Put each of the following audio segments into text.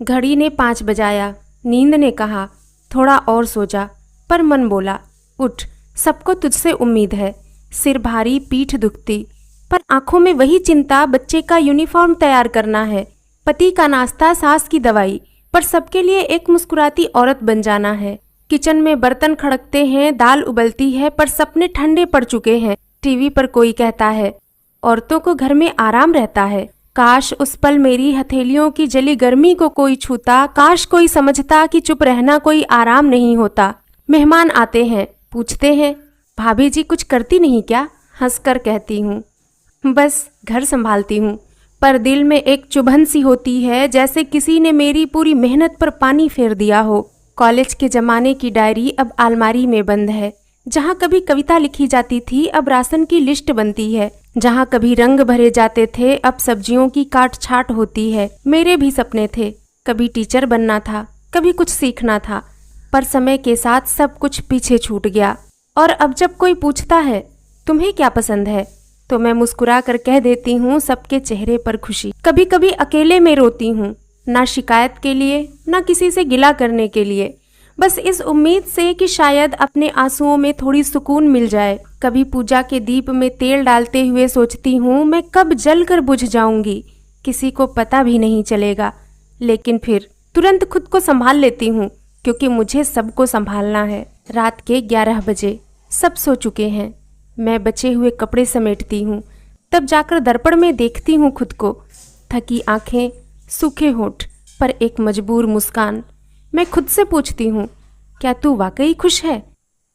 घड़ी ने 5 बजाया। नींद ने कहा थोड़ा और सो जा, पर मन बोला उठ, सबको तुझसे उम्मीद है। सिर भारी, पीठ दुखती, पर आंखों में वही चिंता, बच्चे का यूनिफॉर्म तैयार करना है, पति का नाश्ता, सास की दवाई, पर सबके लिए एक मुस्कुराती औरत बन जाना है। किचन में बर्तन खड़कते हैं, दाल उबलती है, पर सपने ठंडे पड़ चुके हैं। टीवी पर कोई कहता है औरतों को घर में आराम रहता है। काश उस पल मेरी हथेलियों की जली गर्मी को कोई छूता, काश कोई समझता कि चुप रहना कोई आराम नहीं होता। मेहमान आते हैं, पूछते हैं भाभी जी कुछ करती नहीं क्या? हंसकर कहती हूँ बस घर संभालती हूँ, पर दिल में एक चुभन सी होती है, जैसे किसी ने मेरी पूरी मेहनत पर पानी फेर दिया हो। कॉलेज के ज़माने की डायरी अब अलमारी में बंद है। जहाँ कभी कविता लिखी जाती थी, अब राशन की लिस्ट बनती है। जहाँ कभी रंग भरे जाते थे, अब सब्जियों की काट छाट होती है। मेरे भी सपने थे, कभी टीचर बनना था, कभी कुछ सीखना था, पर समय के साथ सब कुछ पीछे छूट गया। और अब जब कोई पूछता है तुम्हें क्या पसंद है, तो मैं मुस्कुरा कर कह देती हूँ सबके चेहरे पर खुशी। कभी कभी अकेले में रोती हूँ, ना शिकायत के लिए, ना किसी से गिला करने के लिए, बस इस उम्मीद से कि शायद अपने आंसुओं में थोड़ी सुकून मिल जाए। कभी पूजा के दीप में तेल डालते हुए सोचती हूँ मैं कब जल कर बुझ जाऊंगी, किसी को पता भी नहीं चलेगा। लेकिन फिर तुरंत खुद को संभाल लेती हूँ, क्योंकि मुझे सबको संभालना है। रात के 11 बजे सब सो चुके हैं। मैं बचे हुए कपड़े समेटती हूँ, तब जाकर दर्पण में देखती हूँ खुद को। थकी आंखें, सूखे होंठ, पर एक मजबूर मुस्कान। मैं खुद से पूछती हूँ क्या तू वाकई खुश है?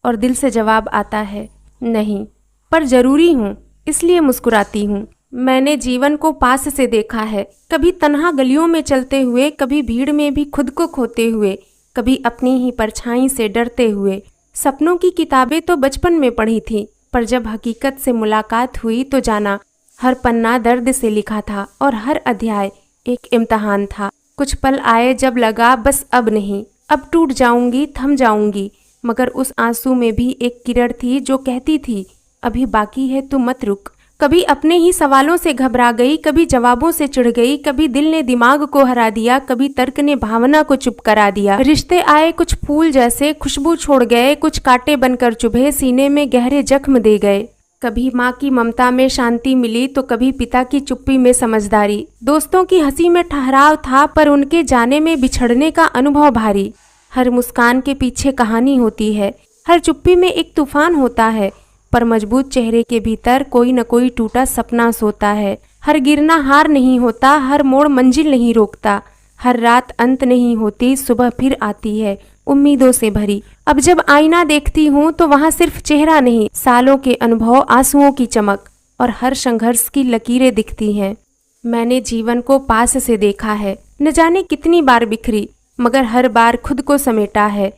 और दिल से जवाब आता है नहीं, पर ज़रूरी हूँ, इसलिए मुस्कुराती हूँ। मैंने जीवन को पास से देखा है, कभी तन्हा गलियों में चलते हुए, कभी भीड़ में भी खुद को खोते हुए, कभी अपनी ही परछाई से डरते हुए। सपनों की किताबें तो बचपन में पढ़ी थी, पर जब हकीकत से मुलाकात हुई तो जाना हर पन्ना दर्द से लिखा था और हर अध्याय एक इम्तहान था। कुछ पल आए जब लगा बस अब नहीं, अब टूट जाऊंगी, थम जाऊंगी, मगर उस आंसू में भी एक किरण थी जो कहती थी अभी बाकी है, तू मत रुक। कभी अपने ही सवालों से घबरा गई, कभी जवाबों से चिढ़ गई, कभी दिल ने दिमाग को हरा दिया, कभी तर्क ने भावना को चुप करा दिया। रिश्ते आए कुछ फूल जैसे, खुशबू छोड़ गए, कुछ कांटे बनकर चुभे, सीने में गहरे जख्म दे गए। कभी माँ की ममता में शांति मिली, तो कभी पिता की चुप्पी में समझदारी। दोस्तों की हंसी में ठहराव था, पर उनके जाने में बिछड़ने का अनुभव भारी। हर मुस्कान के पीछे कहानी होती है, हर चुप्पी में एक तूफान होता है, पर मजबूत चेहरे के भीतर कोई न कोई टूटा सपना सोता है। हर गिरना हार नहीं होता, हर मोड़ मंजिल नहीं रोकता, हर रात अंत नहीं होती, सुबह फिर आती है उम्मीदों से भरी। अब जब आईना देखती हूँ तो वहाँ सिर्फ चेहरा नहीं, सालों के अनुभव, आंसुओं की चमक और हर संघर्ष की लकीरें दिखती हैं। मैंने जीवन को पास से देखा है, न जाने कितनी बार बिखरी, मगर हर बार खुद को समेटा है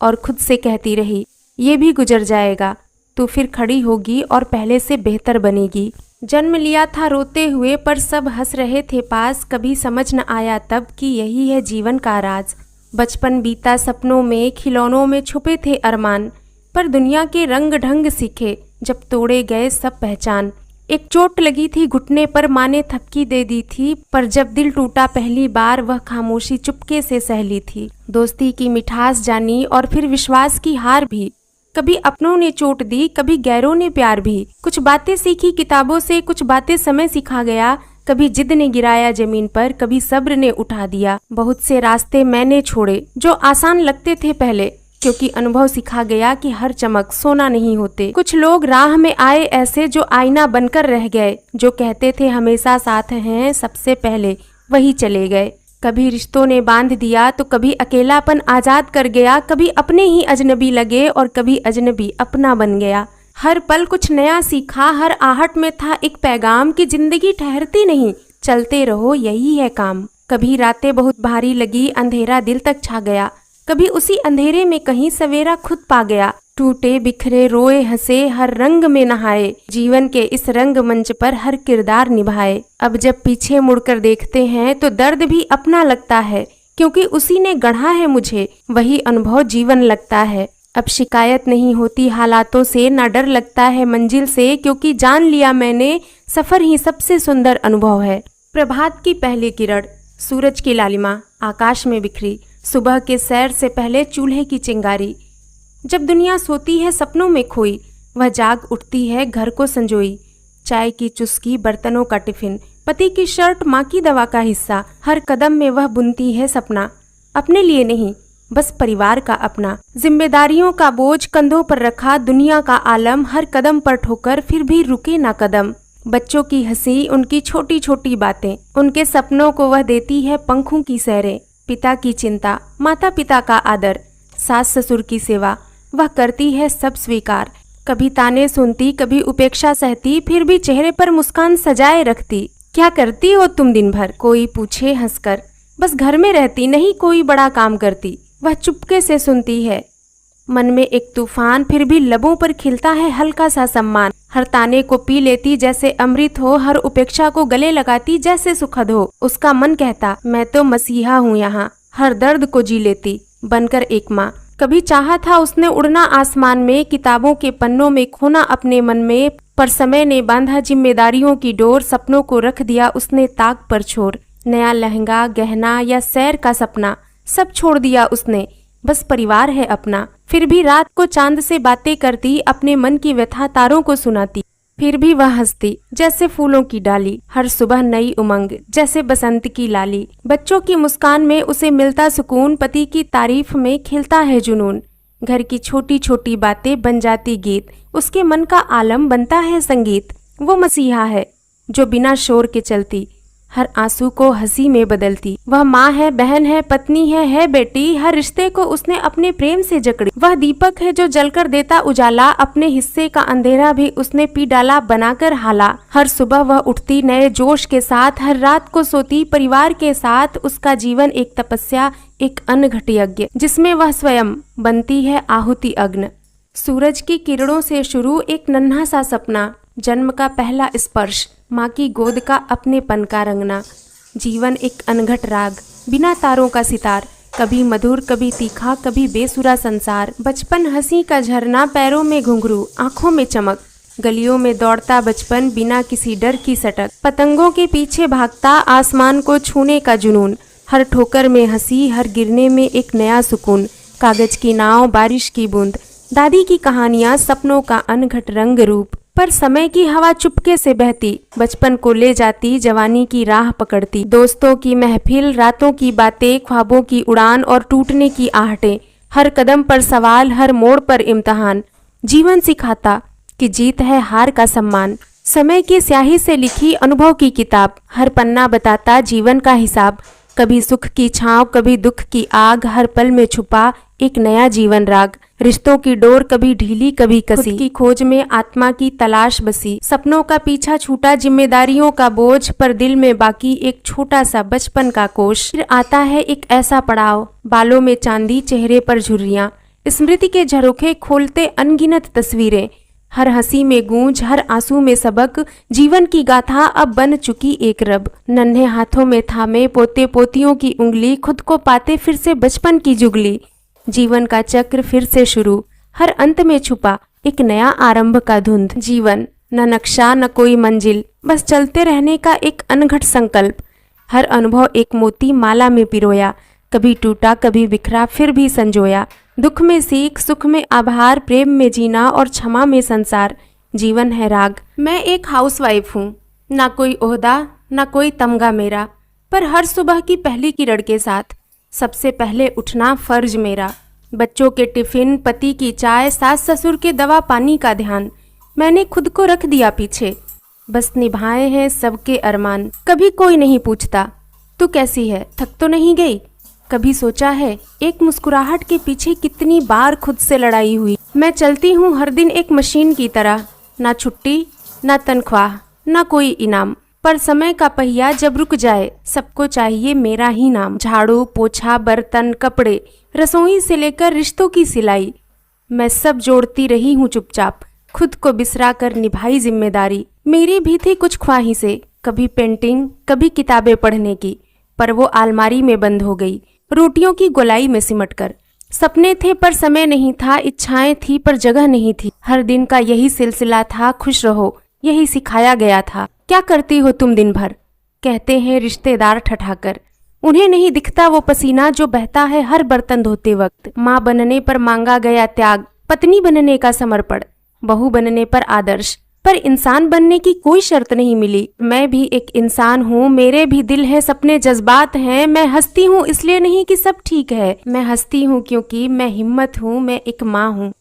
और खुद से कहती रही ये भी गुजर जाएगा, तू फिर खड़ी होगी और पहले से बेहतर बनेगी। जन्म लिया था रोते हुए, पर सब हंस रहे थे पास, कभी समझ न आया तब कि यही है जीवन का राज। बचपन बीता सपनों में, खिलौनों में छुपे थे अरमान, पर दुनिया के रंग ढंग सीखे जब तोड़े गए सब पहचान। एक चोट लगी थी घुटने पर, माँ ने थपकी दे दी थी, पर जब दिल टूटा पहली बार, वह खामोशी चुपके से सह ली थी। दोस्ती की मिठास जानी और फिर विश्वास की हार भी। कभी अपनों ने चोट दी, कभी गैरों ने प्यार भी। कुछ बातें सीखी किताबों से, कुछ बातें समय सिखा गया, कभी जिद ने गिराया जमीन पर, कभी सब्र ने उठा दिया। बहुत से रास्ते मैंने छोड़े जो आसान लगते थे पहले, क्योंकि अनुभव सिखा गया कि हर चमक सोना नहीं होते। कुछ लोग राह में आए ऐसे जो आईना बनकर रह गए, जो कहते थे हमेशा साथ हैं, सबसे पहले वही चले गए। कभी रिश्तों ने बांध दिया तो कभी अकेलापन आजाद कर गया, कभी अपने ही अजनबी लगे और कभी अजनबी अपना बन गया। हर पल कुछ नया सीखा, हर आहट में था एक पैगाम कि जिंदगी ठहरती नहीं, चलते रहो यही है काम। कभी रातें बहुत भारी लगी, अंधेरा दिल तक छा गया, कभी उसी अंधेरे में कहीं सवेरा खुद पा गया। टूटे बिखरे रोए हंसे, हर रंग में नहाए, जीवन के इस रंग मंच पर हर किरदार निभाए। अब जब पीछे मुड़कर देखते हैं तो दर्द भी अपना लगता है, क्योंकि उसी ने गढ़ा है मुझे, वही अनुभव जीवन लगता है। अब शिकायत नहीं होती हालातों से, ना डर लगता है मंजिल से, क्योंकि जान लिया मैंने सफर ही सबसे सुंदर अनुभव है। प्रभात की पहली किरण, सूरज की लालिमा, आकाश में बिखरी सुबह के सैर से पहले चूल्हे की चिंगारी। जब दुनिया सोती है सपनों में खोई, वह जाग उठती है घर को संजोई। चाय की चुस्की, बर्तनों का टिफिन, पति की शर्ट, माँ की दवा का हिस्सा, हर कदम में वह बुनती है सपना। अपने लिए नहीं, बस परिवार का अपना। जिम्मेदारियों का बोझ कंधों पर रखा, दुनिया का आलम, हर कदम पर ठोकर, फिर भी रुके ना कदम। बच्चों की हंसी, उनकी छोटी छोटी बातें, उनके सपनों को वह देती है पंखों की सैरें। पिता की चिंता, माता पिता का आदर, सास ससुर की सेवा, वह करती है सब स्वीकार। कभी ताने सुनती, कभी उपेक्षा सहती, फिर भी चेहरे पर मुस्कान सजाए रखती। क्या करती हो तुम दिन भर, कोई पूछे हंसकर, बस घर में रहती, नहीं कोई बड़ा काम करती। वह चुपके से सुनती है, मन में एक तूफान, फिर भी लबों पर खिलता है हल्का सा सम्मान। हर ताने को पी लेती जैसे अमृत हो, हर उपेक्षा को गले लगाती जैसे सुखद हो। उसका मन कहता, मैं तो मसीहा हूँ यहाँ, हर दर्द को जी लेती बनकर एक माँ। कभी चाहा था उसने उड़ना आसमान में, किताबों के पन्नों में खोना अपने मन में, पर समय ने बांधा जिम्मेदारियों की डोर, सपनों को रख दिया उसने ताक पर छोड़। नया लहंगा, गहना या सैर का सपना, सब छोड़ दिया उसने, बस परिवार है अपना। फिर भी रात को चांद से बातें करती, अपने मन की व्यथा तारों को सुनाती। फिर भी वह हंसती जैसे फूलों की डाली, हर सुबह नई उमंग जैसे बसंत की लाली। बच्चों की मुस्कान में उसे मिलता सुकून, पति की तारीफ में खिलता है जुनून। घर की छोटी छोटी बातें बन जाती गीत, उसके मन का आलम बनता है संगीत। वो मसीहा है जो बिना शोर के चलती, हर आंसू को हंसी में बदलती। वह माँ है, बहन है, पत्नी है बेटी, हर रिश्ते को उसने अपने प्रेम से जकड़ी। वह दीपक है जो जलकर देता उजाला, अपने हिस्से का अंधेरा भी उसने पी डाला बनाकर हाला। हर सुबह वह उठती नए जोश के साथ, हर रात को सोती परिवार के साथ। उसका जीवन एक तपस्या, एक अनघट यज्ञ, जिसमें वह स्वयं बनती है आहुति अग्नि। सूरज की किरणों से शुरू एक नन्हा सा सपना, जन्म का पहला स्पर्श, माँ की गोद का अपनेपन का रंगना। जीवन एक अनघट राग, बिना तारों का सितार, कभी मधुर कभी तीखा कभी बेसुरा संसार। बचपन हंसी का झरना, पैरों में घुंघरू, आंखों में चमक, गलियों में दौड़ता बचपन बिना किसी डर की सटक। पतंगों के पीछे भागता, आसमान को छूने का जुनून, हर ठोकर में हंसी, हर गिरने में एक नया सुकून। कागज की नाव, बारिश की बूंद, दादी की कहानियां, सपनों का अनघट रंग रूप। पर समय की हवा चुपके से बहती, बचपन को ले जाती, जवानी की राह पकड़ती। दोस्तों की महफिल, रातों की बातें, ख्वाबों की उड़ान और टूटने की आहटें। हर कदम पर सवाल, हर मोड़ पर इम्तिहान। जीवन सिखाता कि जीत है हार का सम्मान। समय की स्याही से लिखी अनुभव की किताब, हर पन्ना बताता जीवन का हिसाब। कभी सुख की छांव, कभी दुख की आग, हर पल में छुपा एक नया जीवन राग। रिश्तों की डोर कभी ढीली कभी कसी, खुद की खोज में आत्मा की तलाश बसी। सपनों का पीछा छूटा, जिम्मेदारियों का बोझ, पर दिल में बाकी एक छोटा सा बचपन का कोश। फिर आता है एक ऐसा पड़ाव, बालों में चांदी, चेहरे पर झुर्रियां, स्मृति के झरोखे खोलते अनगिनत तस्वीरें। हर हंसी में गूंज, हर आंसू में सबक, जीवन की गाथा अब बन चुकी एक रब। नन्हे हाथों में थामे पोते पोतियों की उंगली, खुद को पाते फिर से बचपन की जुगली। जीवन का चक्र फिर से शुरू, हर अंत में छुपा एक नया आरंभ का धुंध। जीवन न नक्शा न कोई मंजिल, बस चलते रहने का एक अनघट संकल्प। हर अनुभव एक मोती माला में पिरोया, कभी टूटा कभी बिखरा फिर भी संजोया। दुख में सीख, सुख में आभार, प्रेम में जीना और क्षमा में संसार। जीवन है राग। मैं एक हाउसवाइफ हूँ, ना कोई ओहदा ना कोई तमगा मेरा, पर हर सुबह की पहली किरण के साथ सबसे पहले उठना फर्ज मेरा। बच्चों के टिफिन, पति की चाय, सास ससुर के दवा पानी का ध्यान, मैंने खुद को रख दिया पीछे, बस निभाए हैं सबके अरमान। कभी कोई नहीं पूछता तू कैसी है, थक तो नहीं गई। कभी सोचा है एक मुस्कुराहट के पीछे कितनी बार खुद से लड़ाई हुई। मैं चलती हूँ हर दिन एक मशीन की तरह, ना छुट्टी ना तनख्वाह ना कोई इनाम, पर समय का पहिया जब रुक जाए सबको चाहिए मेरा ही नाम। झाड़ू पोछा बर्तन कपड़े, रसोई से लेकर रिश्तों की सिलाई, मैं सब जोड़ती रही हूँ चुपचाप, खुद को बिसरा कर निभाई जिम्मेदारी। मेरी भी थी कुछ ख्वाहिशें, कभी पेंटिंग कभी किताबें पढ़ने की, पर वो अलमारी में बंद हो गई रोटियों की गोलाई में सिमटकर। सपने थे पर समय नहीं था, इच्छाएं थी पर जगह नहीं थी। हर दिन का यही सिलसिला था, खुश रहो यही सिखाया गया था। क्या करती हो तुम दिन भर, कहते हैं रिश्तेदार ठठाकर। उन्हें नहीं दिखता वो पसीना जो बहता है हर बर्तन धोते वक्त। माँ बनने पर मांगा गया त्याग, पत्नी बनने का समर्पण, बहू बनने पर आदर्श, पर इंसान बनने की कोई शर्त नहीं मिली। मैं भी एक इंसान हूँ, मेरे भी दिल है, सपने जज्बात हैं। मैं हंसती हूँ इसलिए नहीं कि सब ठीक है, मैं हंसती हूँ क्योंकि मैं हिम्मत हूँ, मैं एक माँ हूँ।